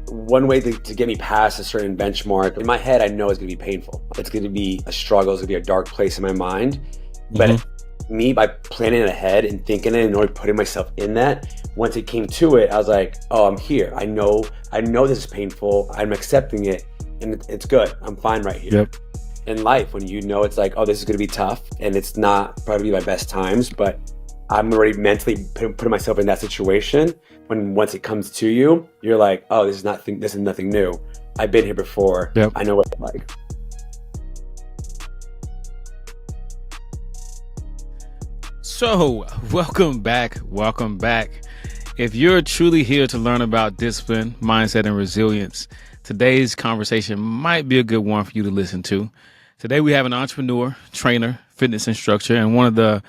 one way to get me past a certain benchmark, in my head, I know it's going to be painful. It's going to be a struggle. It's going to be a dark place in my mind. But me, by planning it ahead and thinking it and already putting myself in that, once it came to it, I was like, oh, I'm here. I know this is painful. I'm accepting it, and it's good. I'm fine right here. Yep. In life, when you know it's like, oh, this is going to be tough, and it's not probably my best times, but I'm already mentally putting myself in that situation. Once it comes to you, you're like, oh, this is nothing new. I've been here before. Yep. I know what it's like. So, welcome back. If you're truly here to learn about discipline, mindset, and resilience, today's conversation might be a good one for you to listen to. Today, we have an entrepreneur, trainer, fitness instructor, and one of the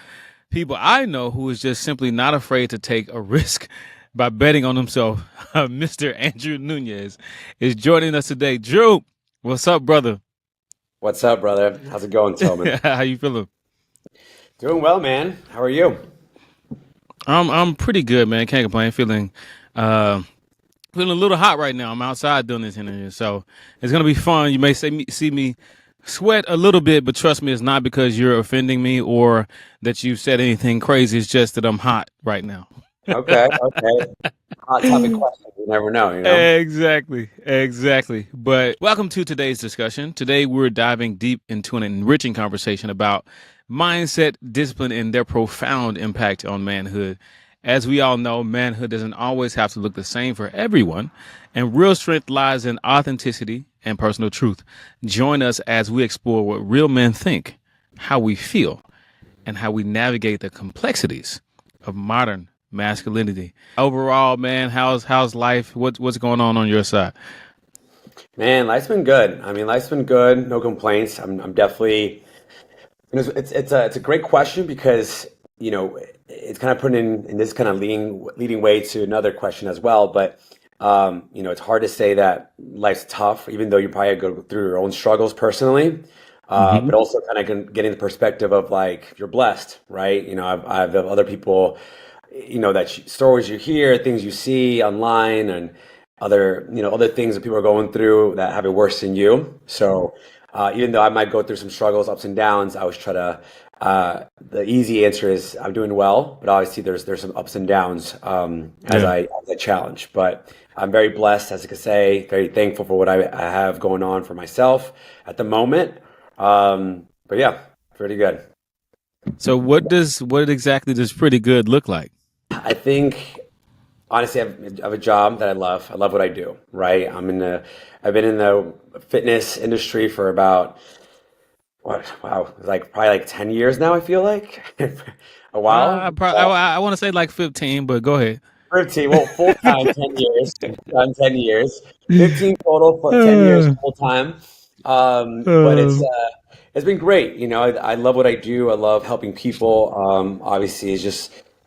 people I know who is just simply not afraid to take a risk by betting on himself. Mr. Andrew Nunez is joining us today. Drew, what's up, brother? What's up, brother? How's it going, Tillman? How you feeling? Doing well, man. How are you? I'm pretty good, man. Can't complain. Feeling a little hot right now. I'm outside doing this interview, so it's gonna be fun. You may see me sweat a little bit, but trust me, it's not because you're offending me or that you've said anything crazy. It's just that I'm hot right now. Okay. Hot topic question. You never know, you know? Exactly. But welcome to today's discussion. Today, we're diving deep into an enriching conversation about mindset, discipline, and their profound impact on manhood. As we all know, manhood doesn't always have to look the same for everyone, and real strength lies in authenticity and personal truth. Join us as we explore what real men think, how we feel, and how we navigate the complexities of modern masculinity. Overall, man, how's life? What's going on your side? Man, life's been good. I mean, life's been good. No complaints. I'm definitely. It's a great question because it's kind of putting in this kind of leading way to another question as well. But it's hard to say that life's tough, even though you probably go through your own struggles personally. But also kind of getting the perspective of like you're blessed, right? I've other people, that stories you hear, things you see online, and other things that people are going through that have it worse than you. So even though I might go through some struggles, ups and downs, I always try to. The easy answer is I'm doing well, but obviously there's some ups and downs as I challenge. But I'm very blessed, as I could say, very thankful for what I have going on for myself at the moment. But yeah, pretty good. So what exactly does pretty good look like? I think honestly, I have a job that I love. I love what I do, right? I've been in the fitness industry for about like probably like 10 years now, I feel like. A while. I want to say like 15, but go ahead. 15, well, full time 10 years. Done 10 years. 15 total for 10 years full time. But it's been great. I love what I do. I love helping people. Obviously,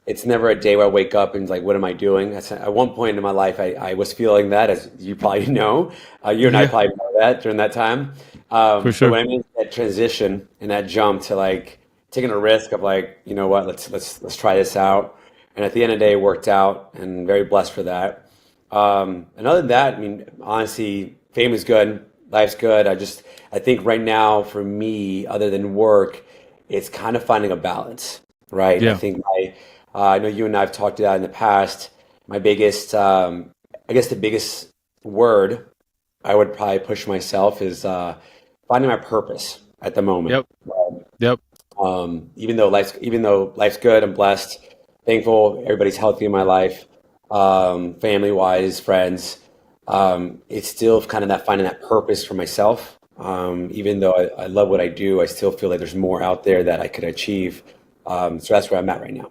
it's never a day where I wake up and like, what am I doing? At one point in my life, I was feeling that, as you probably know. You and I probably know that during that time. For sure. But when I made that transition and that jump to like taking a risk of like, you know what, let's try this out. And at the end of the day, it worked out, and very blessed for that. And other than that, I mean, honestly, fame is good, life's good. I think right now for me, other than work, it's kind of finding a balance, right? I Yeah. think I know you and I have talked about in the past. My biggest, I guess the biggest word I would probably push myself is finding my purpose at the moment. Yep. Yep. Even though life's good, I'm blessed, thankful, everybody's healthy in my life, family wise, friends. It's still kind of that finding that purpose for myself. Even though I love what I do, I still feel like there's more out there that I could achieve. So that's where I'm at right now.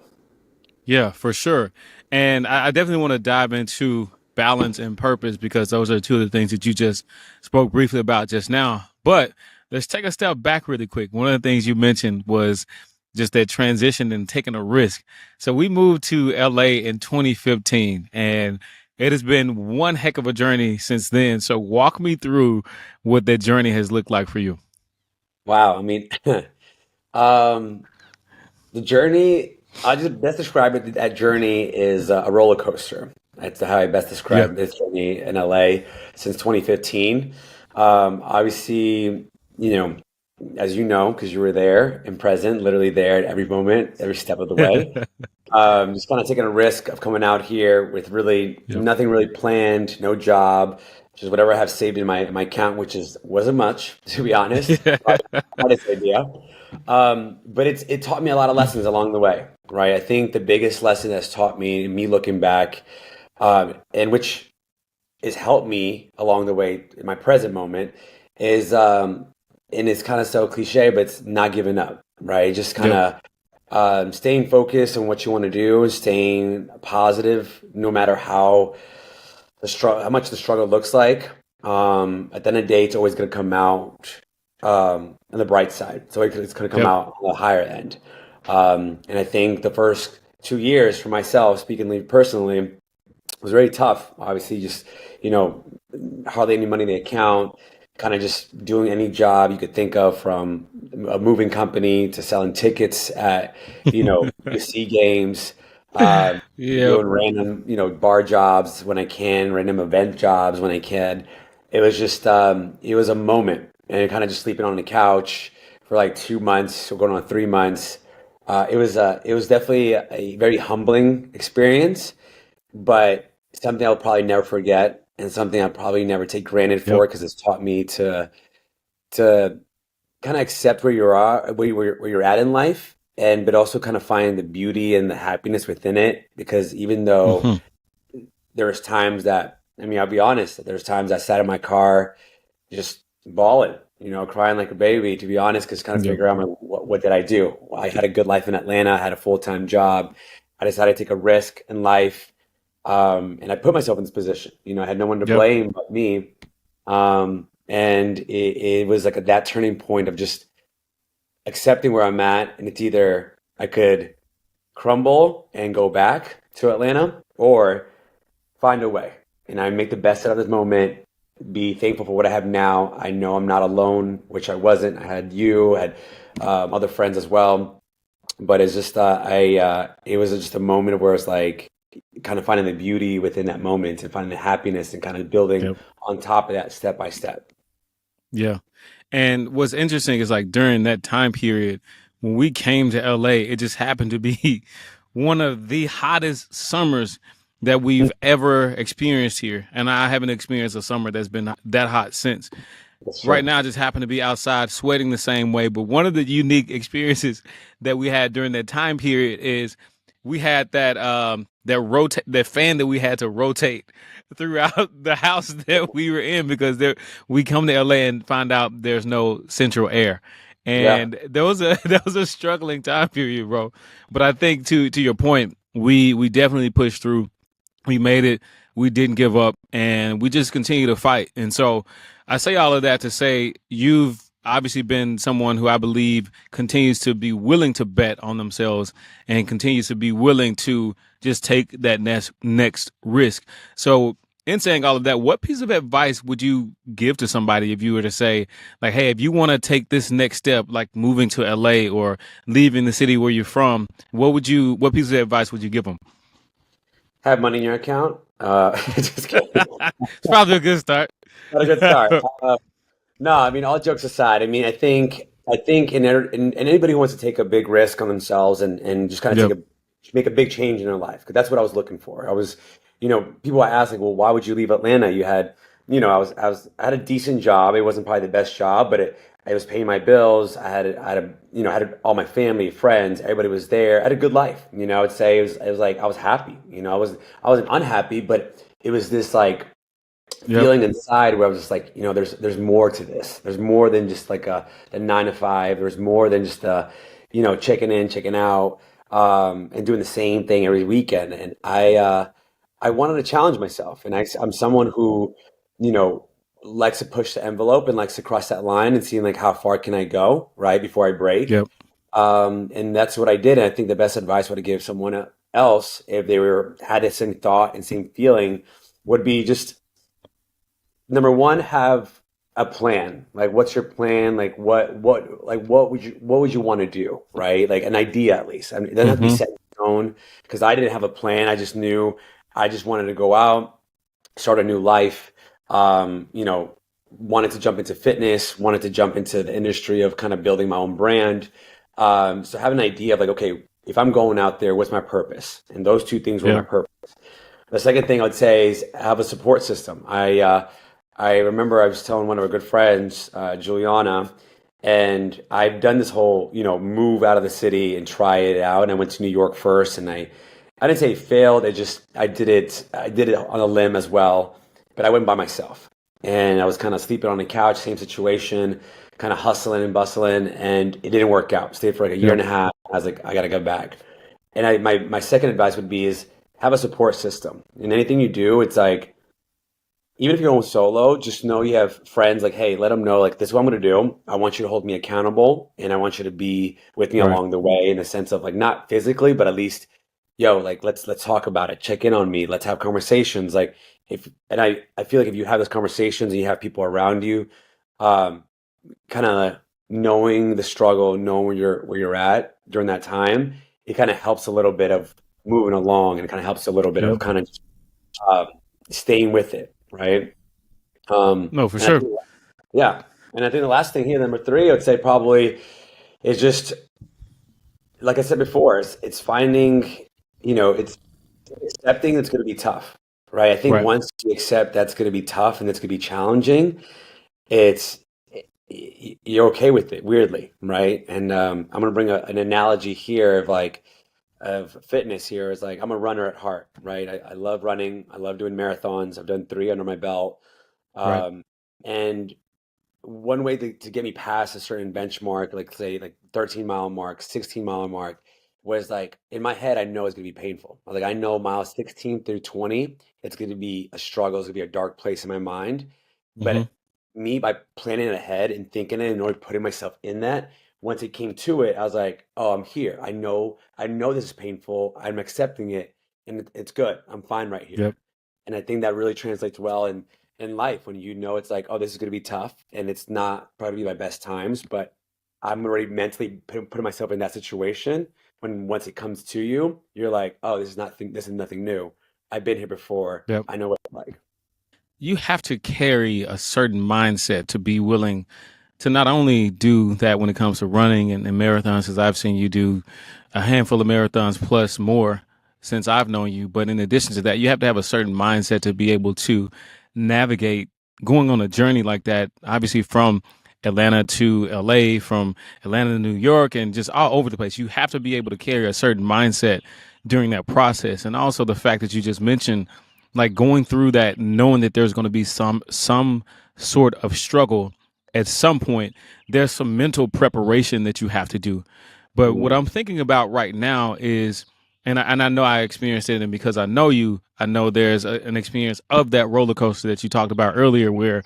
Yeah, for sure. And I definitely want to dive into balance and purpose because those are two of the things that you just spoke briefly about just now. But let's take a step back really quick. One of the things you mentioned was just that transition and taking a risk. So we moved to LA in 2015, and it has been one heck of a journey since then. So walk me through what that journey has looked like for you. Wow. I mean, um, the journey, I just best describe it. That journey is a roller coaster. That's how I best Yeah. describe this journey in LA since 2015. Obviously, you know, as you know, because you were there and present, literally there at every moment, every step of the way. Just kind of taking a risk of coming out here with really Yep. nothing really planned, no job, just whatever I have saved in my account, which is wasn't much, to be honest. Probably the hardest idea. But it taught me a lot of lessons along the way, right? I think the biggest lesson that's taught me, me looking back, and which has helped me along the way in my present moment, is and it's kind of so cliche, but it's not giving up, right? Just kind Yep. of staying focused on what you want to do, staying positive, no matter how much the struggle looks like. At the end of the day, it's always going to come out on the bright side. So it's going to come Yep. out on the higher end. And I think the first 2 years for myself, speaking personally, was very tough. Obviously, just you know, hardly any money in the account, kind of just doing any job you could think of, from a moving company to selling tickets at, USC games, Yep. doing random, bar jobs when I can, random event jobs when I can. It was just, it was a moment, and kind of just sleeping on the couch for like 2 months, or going on 3 months. It was definitely a very humbling experience, but something I'll probably never forget, and something I'll probably never take granted Yep. for, because it's taught me to kind of accept where you are, where you're at in life, and but also kind of find the beauty and the happiness within it. Because even though Hmm. there's times that, I mean, I'll be honest, there's times I sat in my car just bawling, crying like a baby, to be honest, because kind of Yep. figure out what did I do? I had a good life in Atlanta, I had a full-time job. I decided to take a risk in life, and I put myself in this position. I had no one to Yep. blame but me. And it was like that turning point of just accepting where I'm at, and it's either I could crumble and go back to Atlanta, or find a way. And I make the best out of this moment, be thankful for what I have now. I know I'm not alone, which I wasn't. I had you, I had other friends as well. But it's just, it was just a moment where it's like kind of finding the beauty within that moment, and finding the happiness, and kind of building Yep. on top of that step by step. Yeah. And what's interesting is like during that time period when we came to LA, it just happened to be one of the hottest summers that we've ever experienced here. And I haven't experienced a summer that's been that hot since. That's Right true. now, I just happen to be outside sweating the same way. But one of the unique experiences that we had during that time period is we had that fan that we had to rotate throughout the house that we were in, because we come to LA and find out there's no central air. Yeah. And there was a that was a struggling time period, bro. But I think to your point, we definitely pushed through. We made it. We didn't give up, and we just continue to fight. And so I say all of that to say you've obviously been someone who I believe continues to be willing to bet on themselves and continues to be willing to just take that next risk. So in saying all of that, what piece of advice would you give to somebody if you were to say, like, hey, if you want to take this next step, like moving to LA or leaving the city where you're from, what piece of advice would you give them? Have money in your account. Just kidding. It's probably a good start. Not a good start. No, I mean, all jokes aside, I mean, I think in anybody who wants to take a big risk on themselves, and just kind of Yep. make a big change in their life, because that's what I was looking for. People ask like, well, why would you leave Atlanta? You had, I had a decent job. It wasn't probably the best job, but it was paying my bills. I had all my family, friends, everybody was there. I had a good life. I'd say it was like I was happy. I wasn't unhappy, but it was this like Yep. feeling inside where I was just like, there's more to this. There's more than just like a 9 to 5. There's more than just checking in, checking out, and doing the same thing every weekend. And I wanted to challenge myself, and I'm someone who, you know, likes to push the envelope and likes to cross that line and seeing like how far can I go, right, before I break. Yep. And that's what I did. And I think the best advice I would give someone else, if they were had the same thought and same feeling, would be just number one, have a plan. Like, what's your plan? Like, what would you want to do? Right? Like an idea, at least. I mean, it doesn't have to be Hmm. set in stone, because I didn't have a plan. I just knew. I just wanted to go out, start a new life. You know, wanted to jump into fitness, wanted to jump into the industry of kind of building my own brand. So have an idea of like, okay, if I'm going out there, what's my purpose? And those two things were my Yep. purpose. The second thing I'd say is have a support system. I remember I was telling one of our good friends, Juliana, and I've done this whole, move out of the city and try it out. And I went to New York first, and I didn't say failed. I did it on a limb as well, but I went by myself, and I was kind of sleeping on the couch, same situation, kind of hustling and bustling, and it didn't work out. Stayed for like a year and Yep. a half. I was like, I gotta go back. And my second advice would be is have a support system. In anything you do, it's like even if you're going solo, just know you have friends. Like, hey, let them know like this is what I'm going to do. I want you to hold me accountable, and I want you to be with me Right. along the way in a sense of like not physically, but at least, yo, like let's talk about it. Check in on me. Let's have conversations. Like if and I feel like if you have those conversations and you have people around you, um, kind of knowing the struggle, knowing where you're at during that time, it kind of helps a little bit of moving along, and it kind of helps a little bit of Yep. kind of uh, staying with it, right? No, for And I sure. think, yeah, and I think the last thing here, number three, I would say probably is just like I said before, it's finding, it's accepting it's going to be tough, right? I think Right. once you accept that's going to be tough and it's going to be challenging, it's you're okay with it, weirdly, right? And I'm going to bring an analogy here of like of fitness here is like I'm a runner at heart, right? I love running. I love doing marathons. I've done three under my belt. Right. Um, and one way to get me past a certain benchmark, like say like 13-mile mark, 16-mile mark, was like in my head, I know it's gonna be painful. Like I know miles 16 through 20, it's gonna be a struggle, it's gonna be a dark place in my mind. Hmm. But me by planning it ahead and thinking it and already putting myself in that, once it came to it, I was like, oh, I'm here. I know this is painful. I'm accepting it and it's good. I'm fine right Yep. here. And I think that really translates well in life when you know it's like, oh, this is going to be tough and it's not probably my best times, but I'm already mentally putting myself in that situation. When once it comes to you, you're like, oh, this is nothing new. I've been here before. Yep. I know what it's like. You have to carry a certain mindset to be willing to not only do that when it comes to running and marathons, because I've seen you do a handful of marathons plus more since I've known you. But in addition to that, you have to have a certain mindset to be able to navigate going on a journey like that. Obviously, from Atlanta to LA, from Atlanta to New York, and just all over the place. You have to be able to carry a certain mindset during that process. And also the fact that you just mentioned, like going through that, knowing that there's going to be some sort of struggle at some point. There's some mental preparation that you have to do. But what Mhm. I'm thinking about right now is, and I know I experienced it, and because I know you, I know there's an experience of that roller coaster that you talked about earlier, where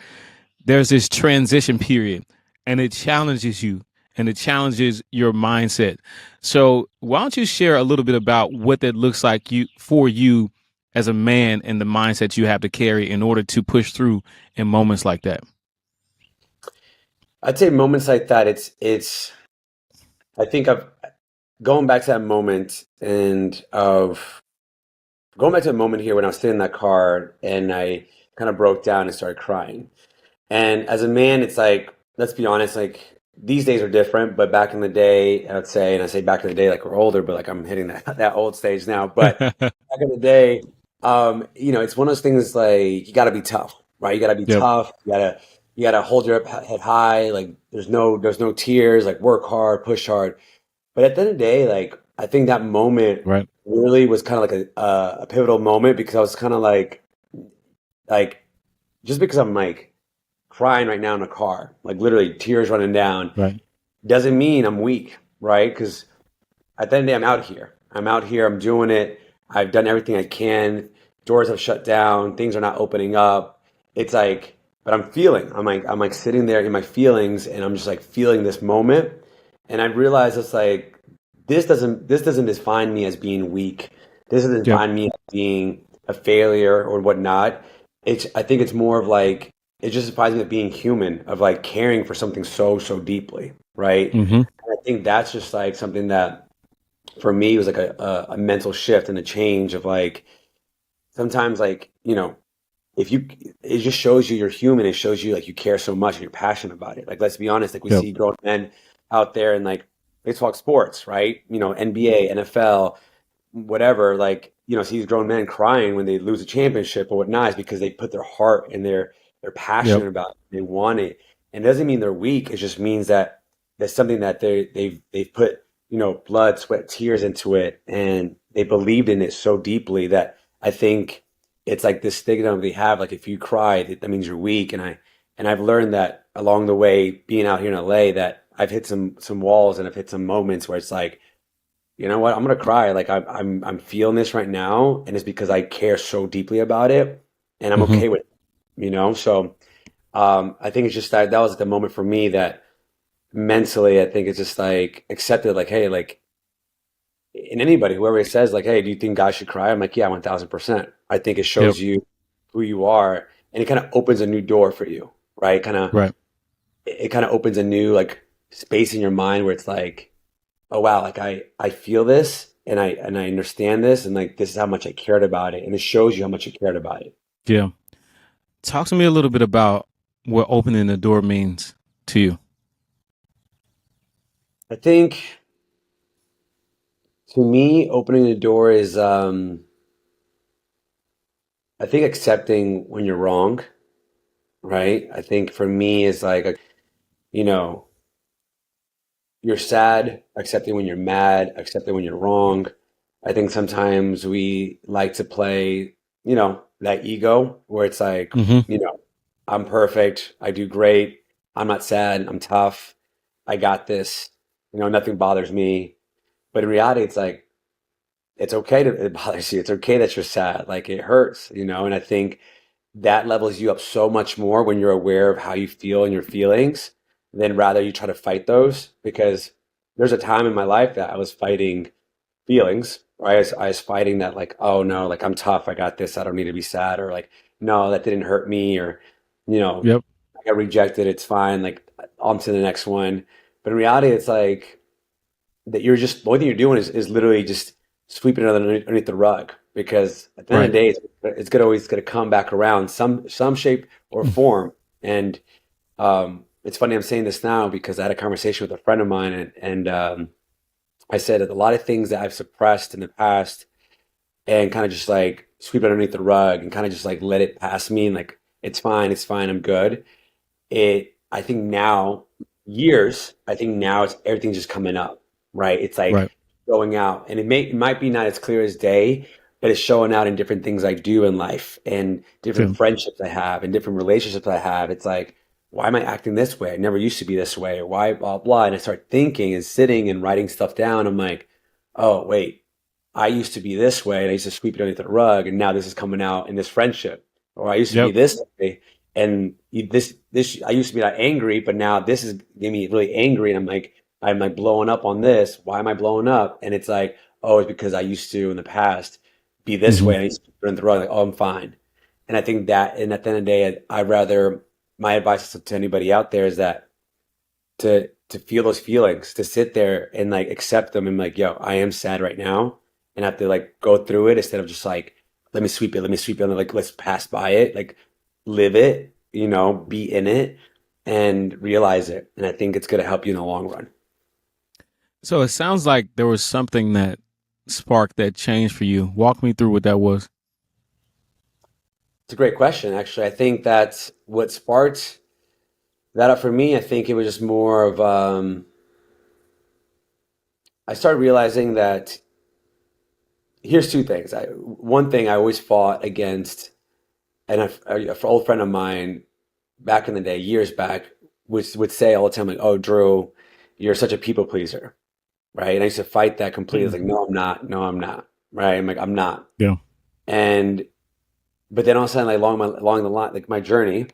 there's this transition period, and it challenges you, and it challenges your mindset. So why don't you share a little bit about what that looks like you for you as a man, and the mindset you have to carry in order to push through in moments like that? I'd say moments like that, I think of going back to that moment and of going back to the moment here when I was sitting in that car and I kind of broke down and started crying. And as a man, it's like, let's be honest, like these days are different, but back in the day, I would say, and I say back in the day, like we're older, but like I'm hitting that old stage now. But back in the day, it's one of those things like you got to be tough, right? You got to be Yep. tough. You gotta hold your head high. Like there's no tears. Like work hard, push hard. But at the end of the day, like I think that moment Right. really was kind of like a pivotal moment because I was kind of like just because I'm like crying right now in a car, like literally tears running down, Right. doesn't mean I'm weak, right? Because at the end of the day, I'm out here. I'm out here. I'm doing it. I've done everything I can. Doors have shut down. Things are not opening up. It's like, but I'm feeling. I'm like sitting there in my feelings, and I'm just like feeling this moment. And I realize it's like this doesn't define me as being weak. This doesn't Yep. define me as being a failure or whatnot. I think it's more of like it just defines me as being human, of like caring for something so deeply, right? Hmm. And I think that's just like something that for me was like a mental shift and a change of like sometimes like, if you it just shows you you're human. It shows you like you care so much and you're passionate about it. Like let's be honest, like we Yep. see grown men out there and like they talk sports, right? NBA, NFL, whatever, like, see these grown men crying when they lose a championship or whatnot is because they put their heart and they're Yep. passionate about it. They want it. And it doesn't mean they're weak. It just means that there's something that they've put, blood, sweat, tears into it, and they believed in it so deeply that I think it's like this stigma they have, like if you cry, that means you're weak. And I've learned that along the way, being out here in LA, that I've hit some walls and I've hit some moments where it's like, you know what? I'm gonna cry. Like I'm feeling this right now, and it's because I care so deeply about it, and I'm Hmm. okay with it. So I think it's just that was the moment for me that mentally, I think it's just like accepted. Like, hey, like in anybody, whoever says like, hey, do you think guys should cry? I'm like, yeah, 1,000%. I think it Yep. shows you who you are, and it kind of opens a new door for you, right? Right. It kind of opens a new like space in your mind where it's like, oh wow, like I feel this and I understand this and like this is how much I cared about it and it shows you how much you cared about it. Yeah. Talk to me a little bit about what opening the door means to you. I think to me opening the door is I think accepting when you're wrong, right? I think for me is like you know, you're sad, accepting when you're mad, accepting when you're wrong. I think sometimes we like to play, that ego where it's like, Hmm. you know, I'm perfect, I do great, I'm not sad, I'm tough, I got this, nothing bothers me. But in reality, it's like, it's okay to it bothers you. It's okay that you're sad. Like it hurts. And I think that levels you up so much more when you're aware of how you feel and your feelings than rather you try to fight those because there's a time in my life that I was fighting feelings, right? I was fighting that like, oh no, like I'm tough, I got this, I don't need to be sad, or like, no, that didn't hurt me, or you know, Yep. I got rejected, it's fine, like on to the next one. But in reality, it's like that you're just the only thing you're doing is literally just sweeping it underneath the rug because at the end of Right. the day, it's gonna always gonna come back around some shape or form. And it's funny I'm saying this now because I had a conversation with a friend of mine and I said that a lot of things that I've suppressed in the past and kind of just like sweep it underneath the rug and kind of just like let it pass me and like it's fine, I'm good. I think now, I think now it's everything's just coming up, right? It's like Right. going out and it might be not as clear as day, but it's showing out in different things I do in life and different Okay. friendships I have and different relationships I have. It's like, why am I acting this way? I never used to be this way, or why blah blah. And I start thinking and sitting and writing stuff down. I'm like, oh wait, I used to be this way and I used to sweep it underneath the rug, and now this is coming out in this friendship. Or I used to be Yep. this way and this I used to be that angry, but now this is getting me really angry, and I'm like blowing up on this. Why am I blowing up? And it's like, oh, it's because I used to in the past be this way, Hmm. and I used to run the rug like, oh, I'm fine. And I think that, and at the end of the day, I rather my advice to anybody out there is that to feel those feelings, to sit there and like accept them and like, yo, I am sad right now, and have to like go through it instead of just like, let me sweep it, and like let's pass by it, like live it, be in it and realize it. And I think it's gonna help you in the long run. So it sounds like there was something that sparked that change for you. Walk me through what that was. It's a great question, actually. I think that's what sparked that up for me. I think it was just more of I started realizing that here's two things. One thing I always fought against, and an old friend of mine back in the day, years back, would say all the time, like, "Oh, Drew, you're such a people pleaser," right? And I used to fight that completely. I was like, "No, I'm not. No, I'm not." Right? I'm like, "I'm not." Yeah. And but then all of a sudden, like along the line, like my journey,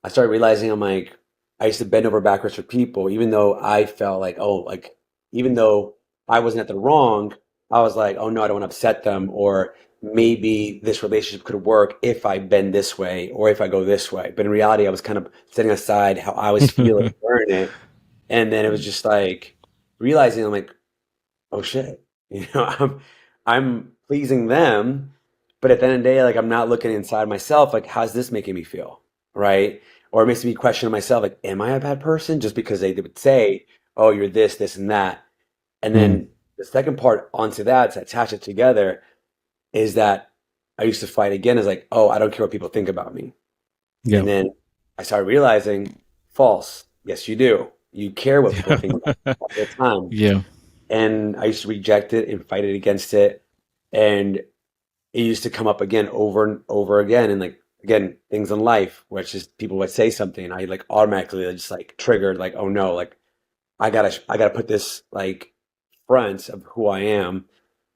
I started realizing I'm like, I used to bend over backwards for people, even though I felt like, oh, like, even though I wasn't at the wrong, I was like, oh no, I don't want to upset them, or maybe this relationship could work if I bend this way or if I go this way. But in reality, I was kind of setting aside how I was feeling during it. And then it was just like realizing I'm like, oh shit, I'm pleasing them But at the end of the day, like I'm not looking inside myself, like how's this making me feel? Right? Or it makes me question myself, like, am I a bad person? Just because they would say, oh, you're this, and that. And Mm. then the second part onto that to attach it together is that I used to fight again is like, oh, I don't care what people think about me. Yeah. And then I started realizing false. Yes, you do. You care what people Yeah. think about you all the time. Yeah. And I used to reject it and fight it against it. And it used to come up again over and over again. And like, again, things in life where it's just people would say something and I like automatically just like triggered, like, oh no, like I gotta put this like front of who I am.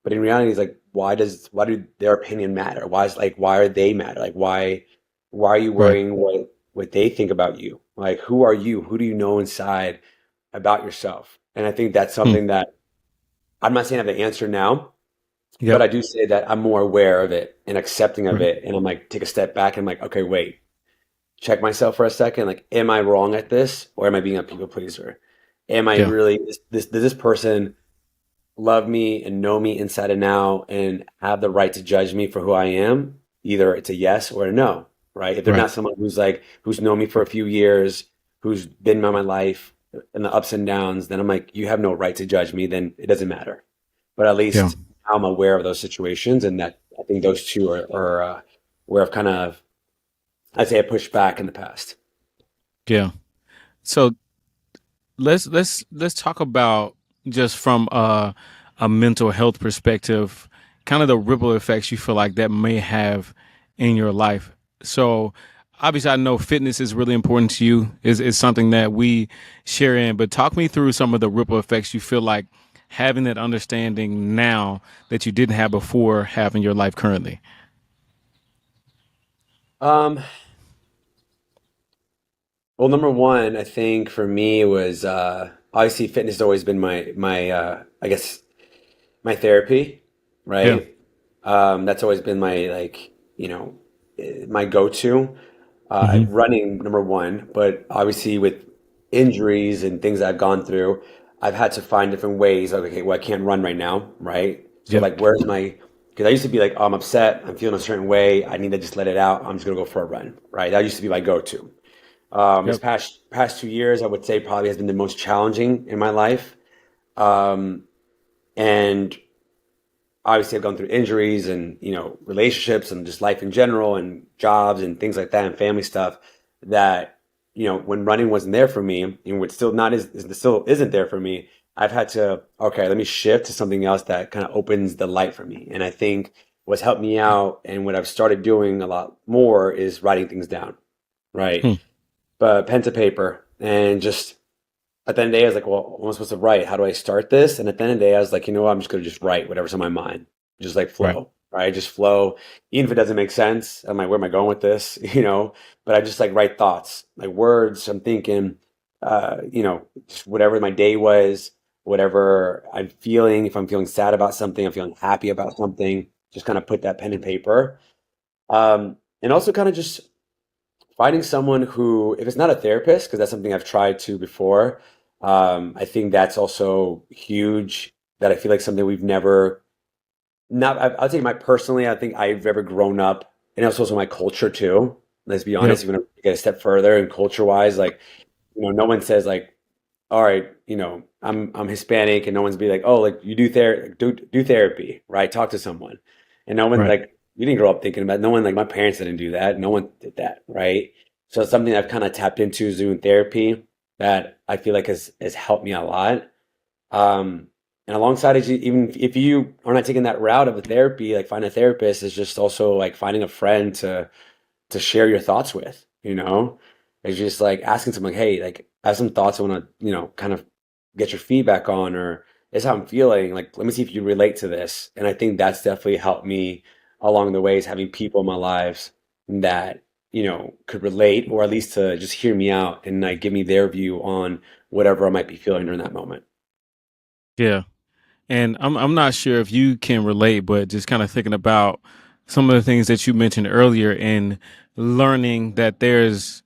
But in reality, it's like, why do their opinion matter? Why are they matter? Like, why are you Right. worrying what they think about you? Like, who are you? Who do you know inside about yourself? And I think that's Hmm. something that I'm not saying I have the answer now, but Yep. I do say that I'm more aware of it and accepting of Right. it. And I'm like, take a step back and I'm like, okay, wait, check myself for a second. Like, am I wrong at this, or am I being a people pleaser? Am I Yeah. really does this person love me and know me inside and out and have the right to judge me for who I am? Either it's a yes or a no, right? If they're Right. not someone who's known me for a few years, who's been in my life and the ups and downs, then I'm like, you have no right to judge me, then it doesn't matter. But at Yeah. least I'm aware of those situations, and that I think those two are where I've kind of, I'd say, I pushed back in the past. Yeah. So let's talk about just from a mental health perspective, kind of the ripple effects you feel like that may have in your life. So obviously, I know fitness is really important to you. Is something that we share in, but talk me through some of the ripple effects you feel like having that understanding now that you didn't have before having your life currently. Um, well, number one, I think for me was obviously fitness has always been my I guess my therapy, Yeah. right? That's always been my like my go-to. Hmm. Running number one, but obviously with injuries and things I've gone through, I've had to find different ways. Like, okay, well, I can't run right now, right? So Yep. like, where's my? Because I used to be like, oh, I'm upset, I'm feeling a certain way, I need to just let it out. I'm just gonna go for a run, right? That used to be my go-to. This Yep. past 2 years, I would say probably has been the most challenging in my life. Um, and obviously I've gone through injuries and relationships and just life in general and jobs and things like that and family stuff that when running wasn't there for me and what still not is still isn't there for me. I've had to, okay, let me shift to something else that kind of opens the light for me. And I think what's helped me out and what I've started doing a lot more is writing things down, right? Hmm. But pen to paper and just at the end of the day, I was like, well, what am I supposed to write? How do I start this? And at the end of the day, I was like, you know what? I'm just going to just write whatever's on my mind. Just like Right. flow, right? Just flow. Even if it doesn't make sense, I'm like, where am I going with this? But I just like write thoughts, like words. I'm thinking, just whatever my day was, whatever I'm feeling. If I'm feeling sad about something, I'm feeling happy about something, just kind of put that pen and paper. And also kind of just finding someone who, if it's not a therapist, because that's something I've tried to before, I think that's also huge. That I feel like something we've never, not, I'll take my personally, I think I've ever grown up, and it's also my culture too. Let's be Yep. honest, if you want to get a step further and culture wise, like, no one says like, all right, I'm Hispanic, and no one's be like, oh, like you do therapy, right? Talk to someone, and no one Right. like you didn't grow up thinking about. No one like my parents didn't do that. No one did that, right? So it's something I've kind of tapped into is doing therapy that I feel like has helped me a lot. Um, and alongside it, even if you are not taking that route of a therapy, like find a therapist is just also like finding a friend to share your thoughts with, It's just like asking someone, hey, like I have some thoughts I want to, kind of get your feedback on, or this is how I'm feeling. Like, let me see if you relate to this. And I think that's definitely helped me along the ways, having people in my lives that, could relate or at least to just hear me out and like give me their view on whatever I might be feeling during that moment. Yeah. And I'm not sure if you can relate, but just kind of thinking about some of the things that you mentioned earlier in learning that there's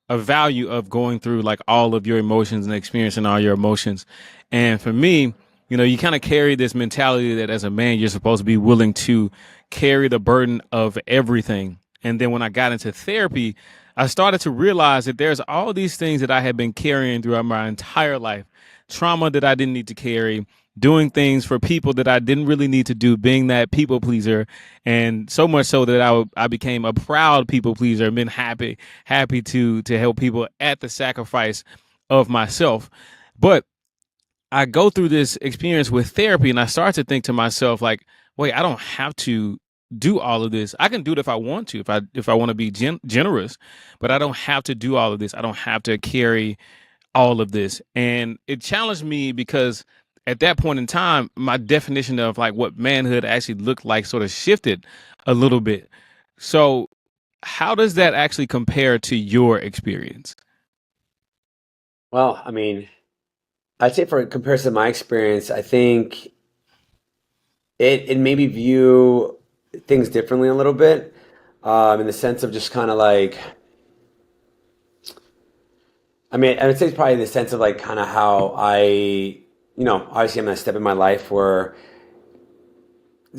a value of going through like all of your emotions and experiencing all your emotions. And for me, you kind of carry this mentality that as a man, you're supposed to be willing to carry the burden of everything. And then when I got into therapy, I started to realize that there's all these things that I had been carrying throughout my entire life, trauma that I didn't need to carry, doing things for people that I didn't really need to do, being that people pleaser, and so much so that I became a proud people pleaser and been happy to help people at the sacrifice of myself. But I go through this experience with therapy and I start to think to myself like, wait, I don't have to do all of this. I can do it if I want to, if I want to be generous, but I don't have to do all of this. I don't have to carry all of this. And it challenged me because at that point in time, my definition of like what manhood actually looked like sort of shifted a little bit. So, how does that actually compare to your experience? Well, I mean, I'd say for comparison to my experience, I think it made me view things differently a little bit, in the sense of just kind of like, I mean, I would say it's probably the sense of like kind of how obviously I'm in a step in life where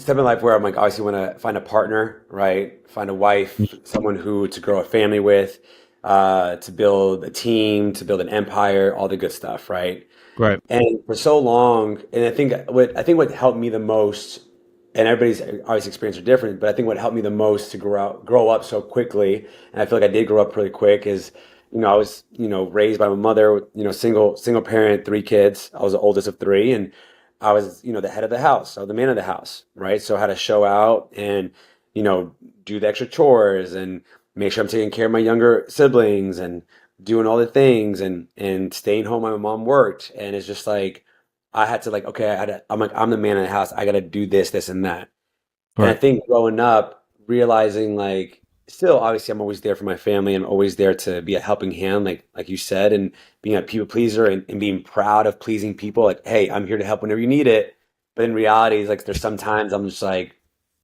I'm like, obviously want to find a partner, right? Find a wife, someone who to grow a family with, to build a team, to build an empire, all the good stuff, right? Right. And for so long, and I think what helped me the most, and everybody's obviously experience are different, but I think what helped me the most to grow up so quickly, and I feel like I did grow up pretty quick, is I was raised by my mother, single parent, three kids. I was the oldest of three, and I was the head of the house. I was the man of the house, right? So I had to show out and you know do the extra chores and make sure I'm taking care of my younger siblings and doing all the things and staying home while my mom worked. And it's just like I had to like, okay, I'm the man of the house. I got to do this, and that. And I Right. think growing up, realizing like still obviously I'm always there for my family. I'm always there to be a helping hand, like you said, and being a people pleaser and being proud of pleasing people. Like, hey, I'm here to help whenever you need it. But in reality, it's like there's sometimes I'm just like,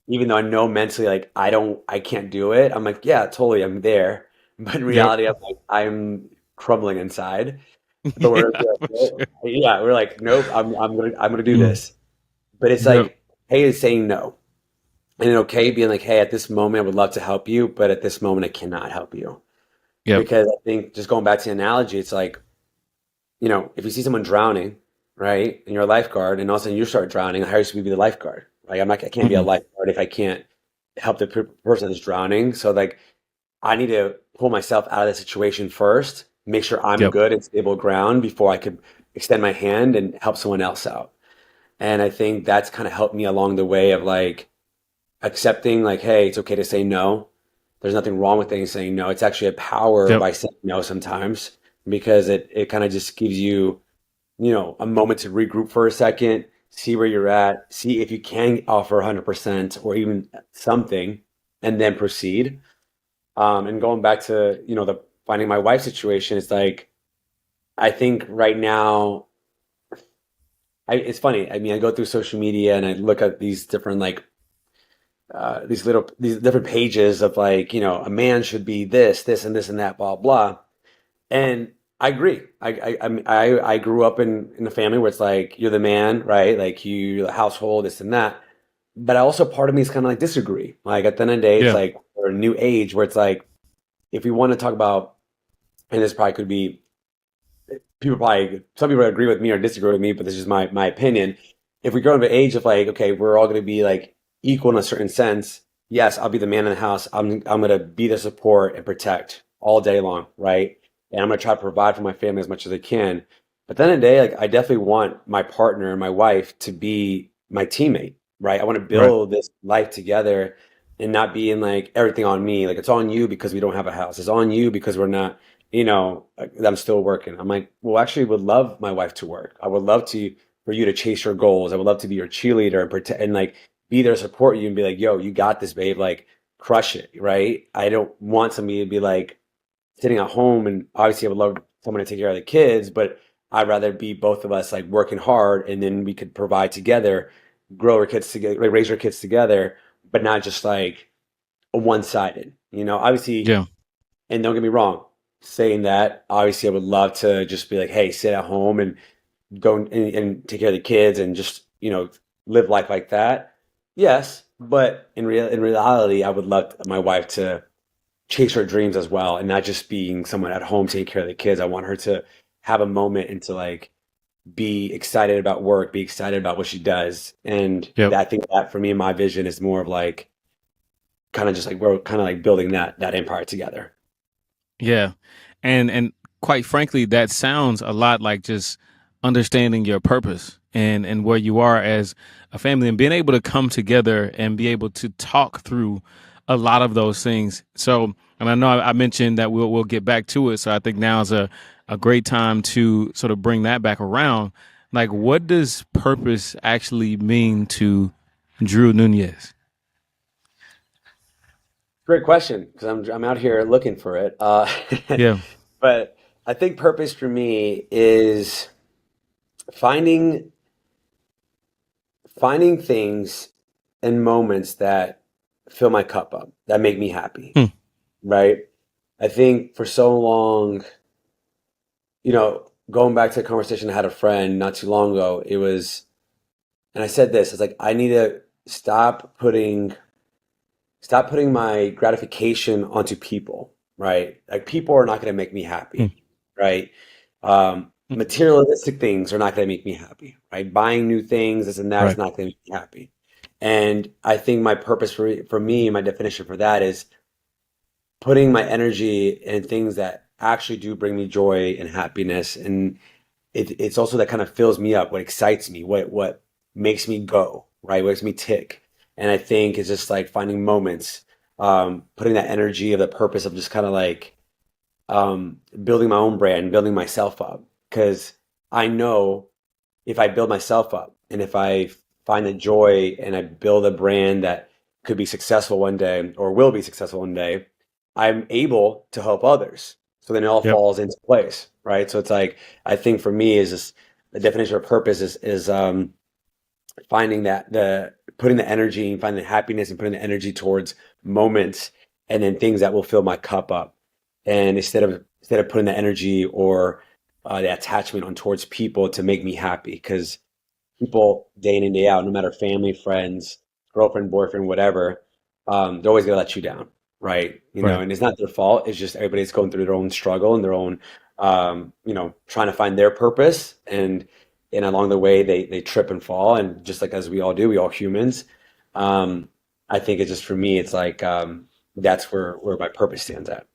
even though I know mentally like I can't do it, I'm like, yeah, totally, I'm there. But in Yep. reality, I'm crumbling inside. But we're Yeah, for like, sure. yeah, we're like, nope, I'm gonna do Mm. this. But it's Yep. like, hey, is saying no. And then okay, being like, hey, at this moment I would love to help you, but at this moment I cannot help you. Yep. Because I think just going back to the analogy, it's like, if you see someone drowning, right, and you're a lifeguard, and all of a sudden you start drowning, how are you supposed to be the lifeguard? Like I can't be a Mm. lifeguard if I can't help the person that's drowning. So like I need to pull myself out of the situation first, make sure I'm Yep. good and stable ground before I could extend my hand and help someone else out. And I think that's kind of helped me along the way of like accepting like, hey, it's okay to say no. There's nothing wrong with saying no. It's actually a power Yep. by saying no sometimes because it kind of just gives you, a moment to regroup for a second, see where you're at, see if you can offer 100% or even something, and then proceed. And going back to, the finding my wife situation, it's like, I think right now, it's funny. I mean, I go through social media and I look at these different like these different pages of like a man should be this and this and that blah blah and I agree. I grew up in a family where it's like you're the man, right? Like you the household, this and that. But I also part of me is kind of like disagree. Like at the end of the day, it's Yeah. like we're a new age where it's like if we want to talk about, and this probably could be some people agree with me or disagree with me, but this is my opinion. If we grow into an age of like, okay, we're all going to be like equal in a certain sense. Yes, I'll be the man in the house. I'm going to be the support and protect all day long, right? And I'm going to try to provide for my family as much as I can. But at the end of the day, like I definitely want my partner, my wife, to be my teammate, right? I want to Right. build this life together and not being like everything on me. Like it's on you because we don't have a house. It's on you because we're not I'm still working. I'm like, well, actually, would love my wife to work. I would love to for you to chase your goals. I would love to be your cheerleader and protect and like be there to support you and be like, yo, you got this, babe. Like, crush it, right? I don't want somebody to be like sitting at home and obviously I would love someone to take care of the kids, but I'd rather be both of us like working hard and then we could provide together, grow our kids together, like, raise our kids together, but not just like a one-sided. Obviously, Yeah. and don't get me wrong, saying that, obviously, I would love to just be like, hey, sit at home and go and take care of the kids and just, live life like that. Yes. But in reality, I would love my wife to chase her dreams as well, and not just being someone at home taking care of the kids. I want her to have a moment and to like be excited about work, be excited about what she does. And Yep. that, I think that for me, my vision is more of like kind of just like we're kind of like building that empire together. Yeah. And quite frankly, that sounds a lot like just understanding your purpose and where you are as a family and being able to come together and be able to talk through a lot of those things. So, and I know I mentioned that we'll get back to it. So I think now is a great time to sort of bring that back around. Like, what does purpose actually mean to Drew Nunez? Great question, because I'm out here looking for it. Yeah. But I think purpose for me is finding finding things and moments that fill my cup up, that make me happy, Hmm. right? I think for so long, going back to a conversation I had a friend not too long ago, it was, and I said this, it's like I need to stop putting my gratification onto people, right? Like people are not going to make me Hmm. happy, right? Hmm. Materialistic things are not going to make me happy, right? Buying new things, this and that is Right. not going to make me happy. And I think my purpose for me, my definition for that is putting my energy in things that actually do bring me joy and happiness. And it's also that kind of fills me up, what excites me, what makes me go, right? What makes me tick. And I think it's just like finding moments, putting that energy of the purpose of just kind of like building my own brand, building myself up. Because I know if I build myself up and if I find the joy and I build a brand that could be successful one day or will be successful one day, I'm able to help others. So then it all Yep. falls into place, right? So it's like I think for me is this the definition of purpose is finding that the putting the energy and finding the happiness and putting the energy towards moments and then things that will fill my cup up. And instead of putting the energy or the attachment on towards people to make me happy, because people day in and day out, no matter family, friends, girlfriend, boyfriend, whatever, they're always gonna let you down, right? Right. And it's not their fault. It's just everybody's going through their own struggle and their own, trying to find their purpose, and along the way they trip and fall, and just like as we all do, we all humans. Um, I think it's just for me, it's like that's where my purpose stands at.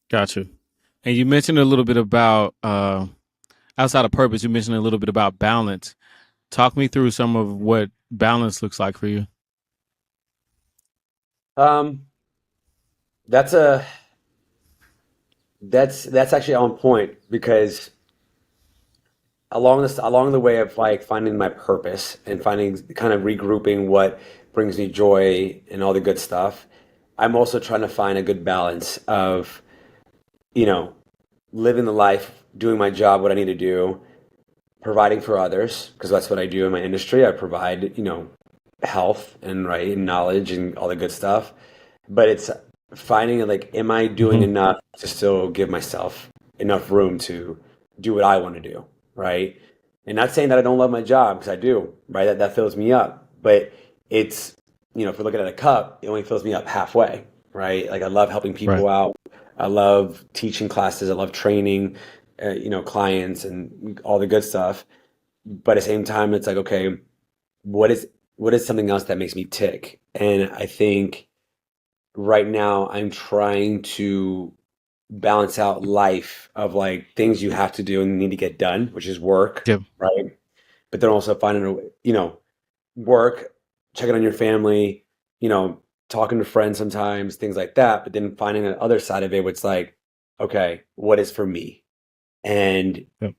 Gotcha. And you mentioned a little bit about outside of purpose. You mentioned a little bit about balance. Talk me through some of what balance looks like for you. Um, that's a that's actually on point because along the way of like finding my purpose and finding kind of regrouping what brings me joy and all the good stuff, I'm also trying to find a good balance of you know living the life, doing my job, what I need to do, providing for others because that's what I do in my industry. I provide health and right and knowledge and all the good stuff, but it's finding like, am I doing Hmm. enough to still give myself enough room to do what I want to do, right? And not saying that I don't love my job because I do, right? That fills me up, but it's if we're looking at a cup, it only fills me up halfway, right? Like I love helping Right. people out. I love teaching classes. I love training, clients and all the good stuff. But at the same time, it's like, okay, what is what is something else that makes me tick? And I think right now I'm trying to balance out life of like things you have to do and need to get done, which is work, Yep. right? But then also finding a way, work, checking on your family, you know, talking to friends sometimes, things like that. But then finding the other side of it, where it's like, okay, what is for me? And Yep.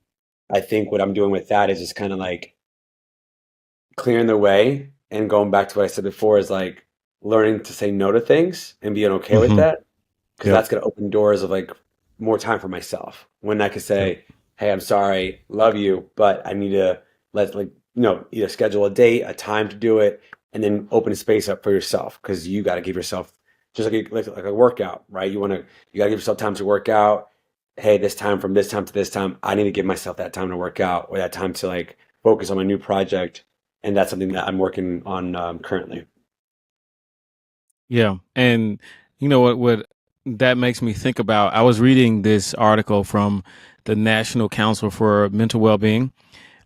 I think what I'm doing with that is just kind of like clearing the way and going back to what I said before is like learning to say no to things and being okay with Hmm. that because Yep. that's going to open doors of like more time for myself when I could Yep. say, "Hey, I'm sorry, love you, but I need to let like either schedule a date, a time to do it, and then open a space up for yourself because you got to give yourself just like a workout, right? You got to give yourself time to work out. Hey, this time from this time to this time, I need to give myself that time to work out or that time to like focus on my new project, and that's something that I'm working on currently. Yeah. And you know what that makes me think about? I was reading this article from the National Council for Mental Well-being,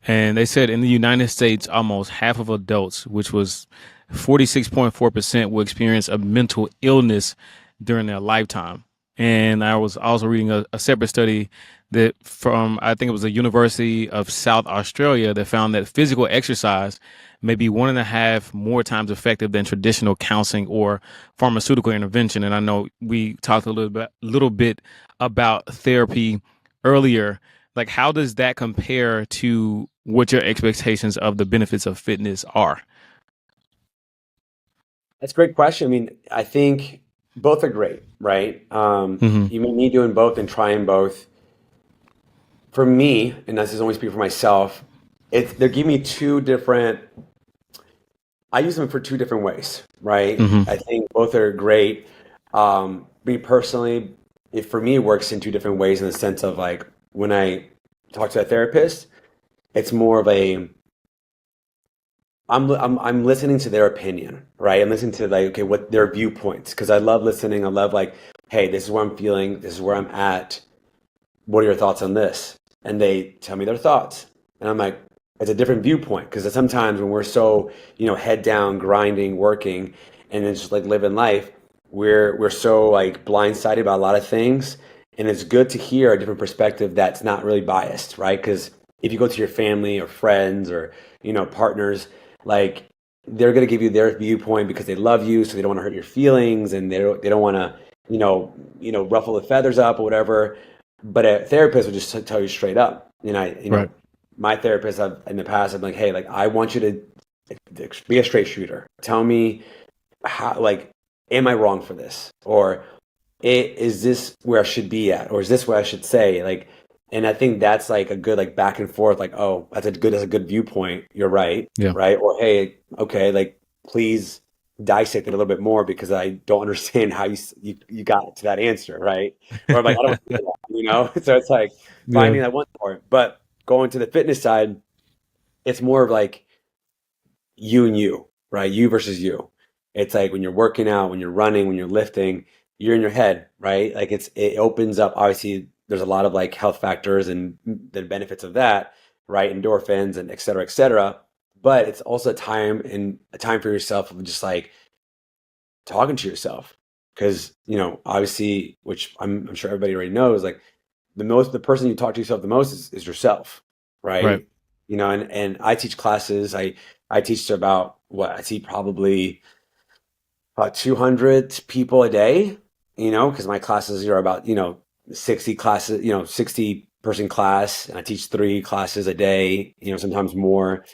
and they said in the United States, almost half of adults, which was 46.4%, will experience a mental illness during their lifetime. And I was also reading a separate study that from, I think it was the University of South Australia, that found that physical exercise may be 1.5 more times effective than traditional counseling or pharmaceutical intervention. And I know we talked a little bit about therapy earlier. Like, how does that compare to what your expectations of the benefits of fitness are? That's a great question. I mean, I think both are great, right? Hmm. Even me doing both and trying both. For me, and this is only speaking for myself, they're giving me two different. I use them for two different ways, right? Hmm. I think both are great. Me personally, it for me it works in two different ways in the sense of like when I talk to a therapist, it's more of a I'm listening to their opinion, right? I'm listening to like okay, what their viewpoints because I love listening. I love like, hey, this is what I'm feeling. This is where I'm at. What are your thoughts on this? And they tell me their thoughts. And I'm like, it's a different viewpoint because sometimes when we're so, head down, grinding, working, and then just like living life, we're so like blindsided by a lot of things. And it's good to hear a different perspective that's not really biased, right? Because if you go to your family or friends or, partners, like they're going to give you their viewpoint because they love you, so they don't want to hurt your feelings and they don't want to, ruffle the feathers up or whatever. But a therapist would just tell you straight up. Right. My therapist in the past, I'm like, hey, like I want you to be a straight shooter. Tell me how, like, am I wrong for this, or is this where I should be at, or is this what I should say? Like, and I think that's like a good like back and forth. Like, oh, that's a good viewpoint. You're right, Yeah. right? Or hey, okay, like please dissect it a little bit more because I don't understand how you got to that answer, right? Or I'm like, I don't hear that. So it's like Yeah. finding that one part. But going to the fitness side, it's more of like you and you, right? You versus you. It's like when you're working out, when you're running, when you're lifting, you're in your head, right? Like it opens up. Obviously, there's a lot of like health factors and the benefits of that, right? Endorphins and et cetera, et cetera. But it's also a time for yourself of just like talking to yourself. Because, obviously, which I'm sure everybody already knows, like the person you talk to yourself the most is yourself, Right. right? And I teach classes. I teach to about what I see probably about 200 people a day, because my classes are about, 60 classes, 60 person class, and I teach 3 classes a day, sometimes more.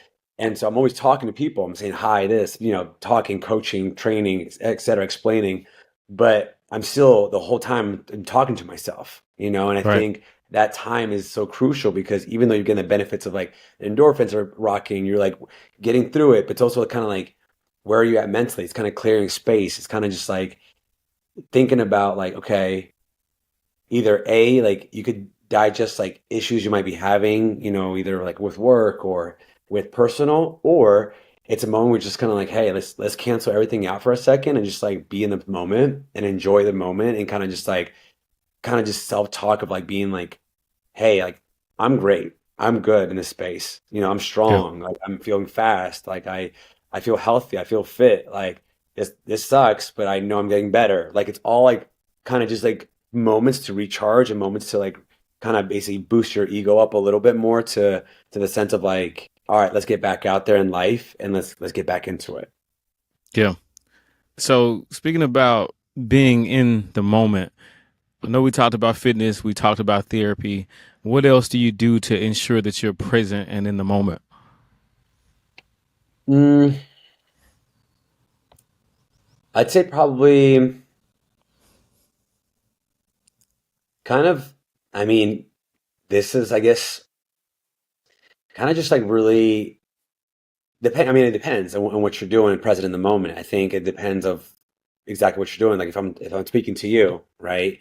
And so I'm always talking to people. I'm saying hi, this, talking, coaching, training, et cetera, explaining. But I'm still the whole time I'm talking to myself, and I Right. think that time is so crucial because even though you're getting the benefits of like endorphins are rocking, you're like getting through it, but it's also kind of like where are you at mentally? It's kind of clearing space. It's kind of just like thinking about like, okay, either A, like you could digest like issues you might be having, either like with work or with personal, or it's a moment where just kind of like, hey, let's cancel everything out for a second and just like be in the moment and enjoy the moment and kind of just self-talk of like being like hey, like I'm great. I'm good in this space. I'm Yeah. strong. Like I'm feeling fast. Like I feel healthy. I feel fit. Like this sucks, but I know I'm getting better. Like it's all like kind of just like moments to recharge and moments to like kind of basically boost your ego up a little bit more to the sense of like, all right, let's get back out there in life and let's get back into it. Yeah. So speaking about being in the moment, I know we talked about fitness, we talked about therapy. What else do you do to ensure that you're present and in the moment? Mm, I'd say probably kind of, I mean, this is, I guess, kind of just like really depend. I mean, it depends on what you're doing present in the moment. I think it depends of exactly what you're doing. Like if I'm speaking to you, right?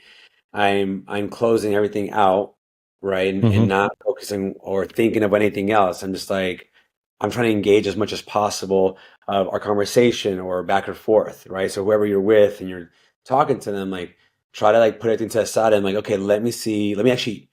I'm closing everything out, right? And Hmm. not focusing or thinking of anything else. I'm just like I'm trying to engage as much as possible of our conversation or back and forth, right? So whoever you're with and you're talking to them, like try to like put everything to the side and like, okay, let me actually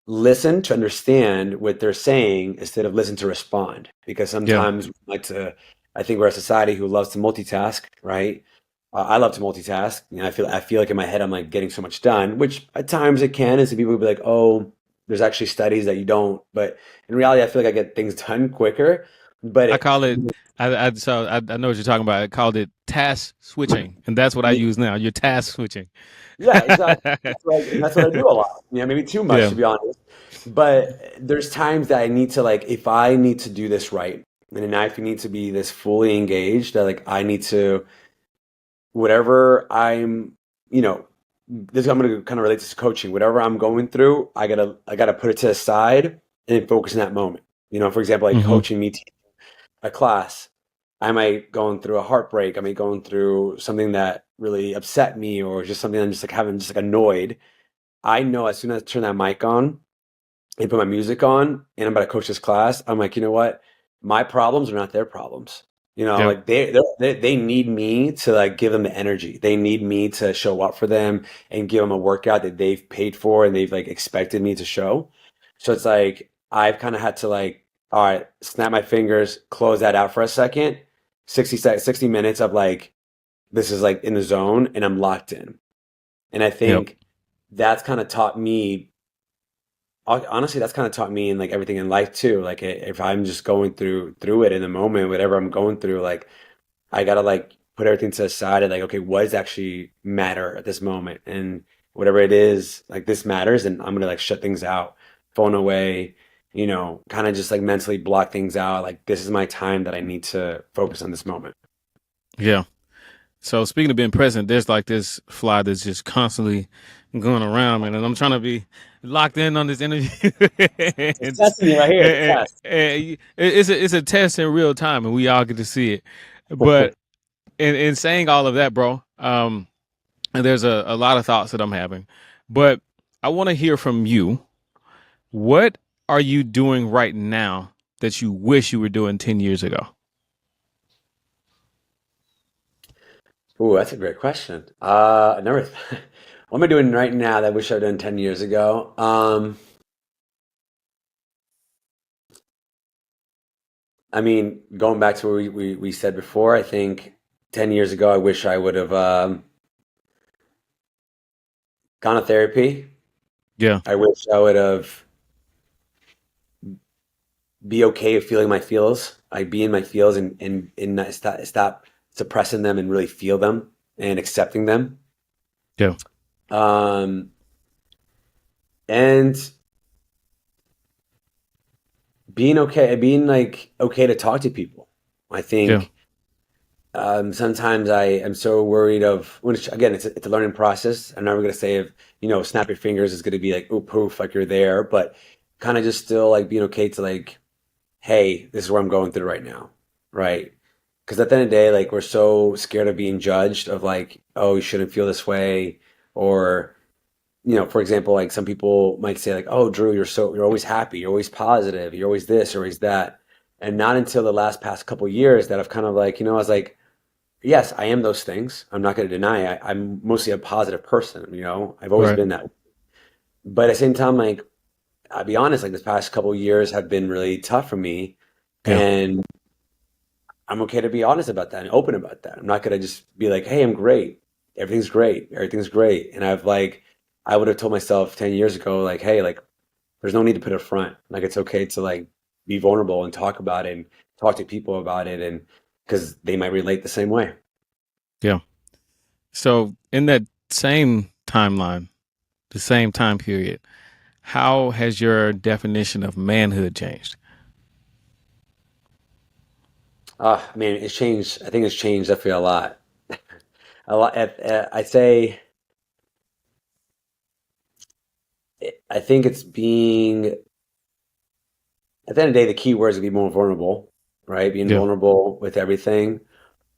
listen to understand what they're saying instead of listen to respond. Because Yeah. sometimes we like to, I think we're a society who loves to multitask, right? I love to multitask. You know, I feel like in my head I'm like getting so much done, which at times it can. And some people will be like, oh, there's actually studies that you don't. But in reality, I feel like I get things done quicker. But I call it. I know what you're talking about. I called it task switching, and that's what I use now. You're task switching. yeah, exactly. That's what I do a lot. Yeah, maybe too much Yeah. to be honest. But there's times that I need to like if I need to do this right, and if I need to be this fully engaged, that like I need to whatever I'm, you know, this I'm gonna kind of relate this to coaching. Whatever I'm going through, I gotta put it to the side and focus in that moment. You know, for example, like Hmm. coaching me a class. I might going through a heartbreak. I might going through something that really upset me, or just something I'm just like having just like annoyed. I know as soon as I turn that mic on and put my music on and I'm about to coach this class, I'm like, you know what? My problems are not their problems. You know, Yeah. like they need me to like give them the energy. They need me to show up for them and give them a workout that they've paid for and they've like expected me to show. So it's like I've kind of had to like, all right, snap my fingers, close that out for a second. 60 minutes of like this is like in the zone and I'm locked in. And I Yep. think that's kind of taught me honestly that's kind of taught me in like everything in life too like if I'm just going through it in the moment whatever I'm going through like I gotta like put everything to the side and like okay what does actually matter at this moment and whatever it is like this matters and I'm gonna like shut things out phone away you know kind of just like mentally block things out like this is my time that I need to focus on this moment. Yeah. So speaking of being present, there's like this fly that's just constantly going around, man, and I'm trying to be locked in on this energy. It's and, testing you right here, it's a test. it's a test in real time, and we all get to see it. But in saying all of that, bro, and there's a lot of thoughts that I'm having, but I want to hear from you. What are you doing right now that you wish you were doing 10 years ago? Ooh, that's a great question. I never what am I doing right now that I wish I'd done 10 years ago? I mean, going back to what we said before, I think 10 years ago, I wish I would have gone to therapy. Yeah. I wish I would have be okay with feeling my feels. Like be in my feels and not stop suppressing them and really feel them and accepting them. Yeah. Um, and being like okay to talk to people. I Yeah. think sometimes I am so worried of which again it's a learning process. I'm never gonna say if you know snap your fingers is gonna be like oh poof like you're there, but kind of just still like being okay to like hey this is what I'm going through right now, right? Because at the end of the day like we're so scared of being judged of like oh you shouldn't feel this way or you know for example like some people might say like oh Drew you're always happy you're always positive you're always this you're always that and not until the last past couple years that I've kind of like you know I was like yes, I am those things. I'm not going to deny I'm mostly a positive person, you know. I've always Right. been that. But at the same time, like I'll be honest, like this past couple of years have been really tough for me, Yeah. and I'm okay to be honest about that and open about that. I'm not going to just be like, "Hey, I'm great. Everything's great. Everything's great." And I've like, I would have told myself 10 years ago, like, "Hey, like, there's no need to put a front. Like, it's okay to like be vulnerable and talk about it and talk to people about it, and because they might relate the same way." Yeah. So in that same timeline, the same time period, how has your definition of manhood changed? I mean, it's changed. I think it's changed definitely a lot. A lot. I'd say. I think it's being. At the end of the day, the key word is to be more vulnerable, right? Being Yeah. vulnerable with everything.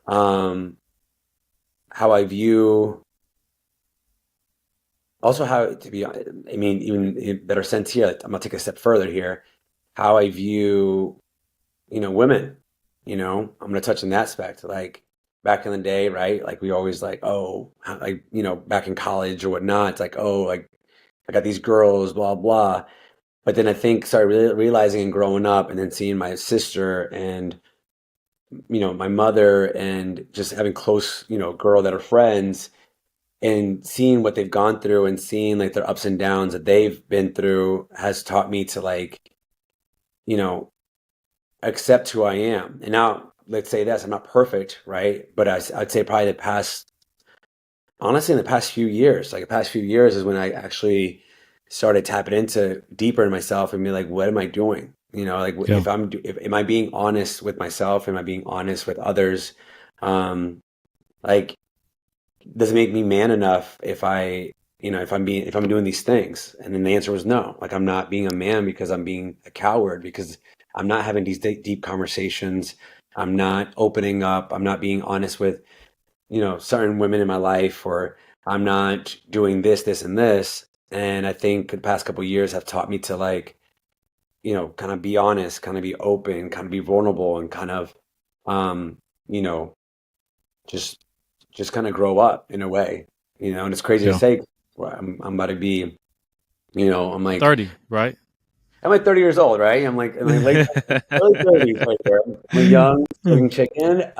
Um, how I view. Also, how to be. I mean, even in better sense here. Like, I'm gonna take a step further here. How I view women, I'm going to touch on that aspect. Like back in the day, right? Like we always like, oh, like, back in college or whatnot, it's like, oh, like I got these girls, blah, blah. But then I think started realizing and growing up and then seeing my sister and, my mother and just having close, girl that are friends and seeing what they've gone through and seeing like their ups and downs that they've been through has taught me to like, you know, accept who I am. And now let's say this, I'm not perfect, right? But I'd say probably honestly, in the past few years, like the past few years is when I actually started tapping into deeper in myself and be like, what am I doing? Like Yeah. if am I being honest with myself? Am I being honest with others? Um, like, does it make me man enough if I'm doing these things? And then the answer was no. Like I'm not being a man because I'm being a coward because I'm not having these deep conversations. I'm not opening up. I'm not being honest with, certain women in my life, or I'm not doing this, this, and this. And I think the past couple of years have taught me to like, kind of be honest, kind of be open, kind of be vulnerable, and kind of, you know, just just kind of grow up in a way, and it's crazy to Yeah. say. Well, I'm about to be, I'm like 30, right? 30 years old, right? I'm like in my late early 30s right there. I'm a young spring chicken.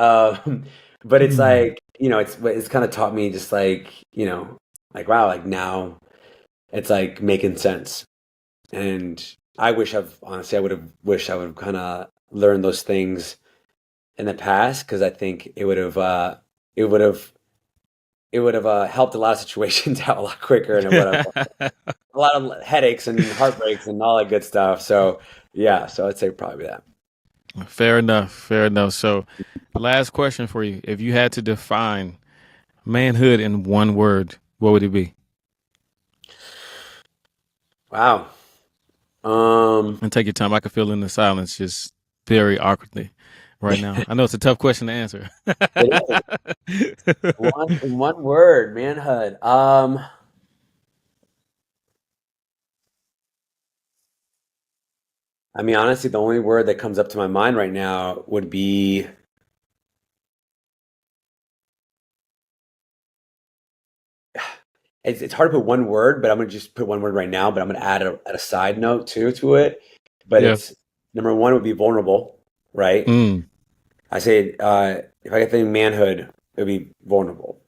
But it's like, it's kind of taught me just like, like wow, like now it's like making sense. And I wish I would have wished I would have kind of learned those things in the past because I think it would have helped a lot of situations out a lot quicker, and it would have a lot of headaches and heartbreaks and all that good stuff. So yeah, so I'd say probably that. Fair enough. Fair enough. So, last question for you. If you had to define manhood in one word, what would it be? Wow. Um, And take your time. I can feel in the silence just very awkwardly right now. I know it's a tough question to answer. it is one word, manhood. I mean, honestly, the only word that comes up to my mind right now would be it's hard to put one word, but I'm gonna just put one word right now. But I'm gonna add a side note too to it. But Yeah. it's number one would be vulnerable, right? Mm. I say if I could think manhood, it would be vulnerable.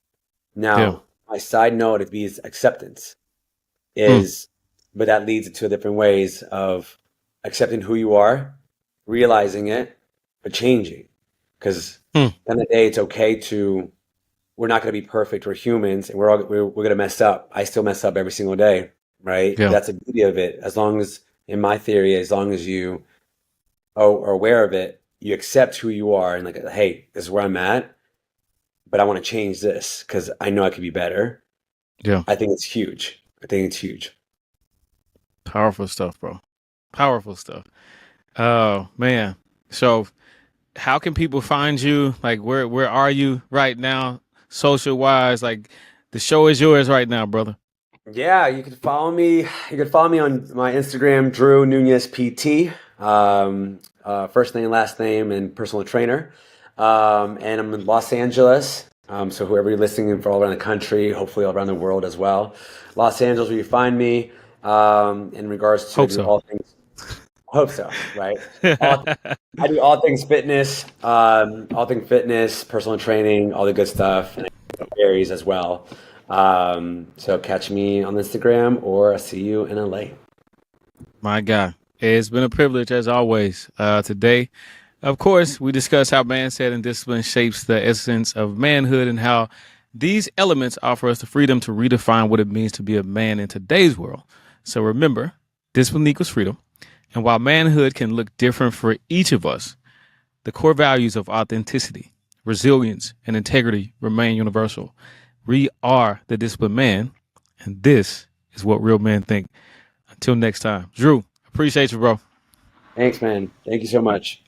Yeah. Now, my side note would be is acceptance Mm. is, but that leads to different ways of accepting who you are, realizing it, but changing. Because Mm. at the end of the day, it's okay to, we're not going to be perfect. We're humans and we're going to mess up. I still mess up every single day, right? But Yeah. that's the beauty of it. As long as, in my theory, as long as you are aware of it, you accept who you are and like, hey, this is where I'm at, but I want to change this because I know I could be better. Yeah. I think it's huge. I think it's huge. Powerful stuff, bro. Powerful stuff. Oh man. So how can people find you? Like where are you right now, social wise? Like the show is yours right now, brother. Yeah, you can follow me. You can follow me on my Instagram, Drew Nunez PT. First name, last name, and personal trainer. And I'm in Los Angeles. So whoever you're listening for all around the country, hopefully all around the world as well. Los Angeles, where you find me. In regards to I Hope do so. all things. Hope so, right? All, I do all things fitness, personal training, all the good stuff, and varies as well. So catch me on Instagram or I'll see you in LA. My God. It's been a privilege as always. Today, of course, we discuss how mindset and discipline shapes the essence of manhood and how these elements offer us the freedom to redefine what it means to be a man in today's world. So remember, discipline equals freedom. And while manhood can look different for each of us, the core values of authenticity, resilience, and integrity remain universal. We are the disciplined man, and this is what real men think. Until next time, Drew, appreciate you, bro. Thanks, man. Thank you so much.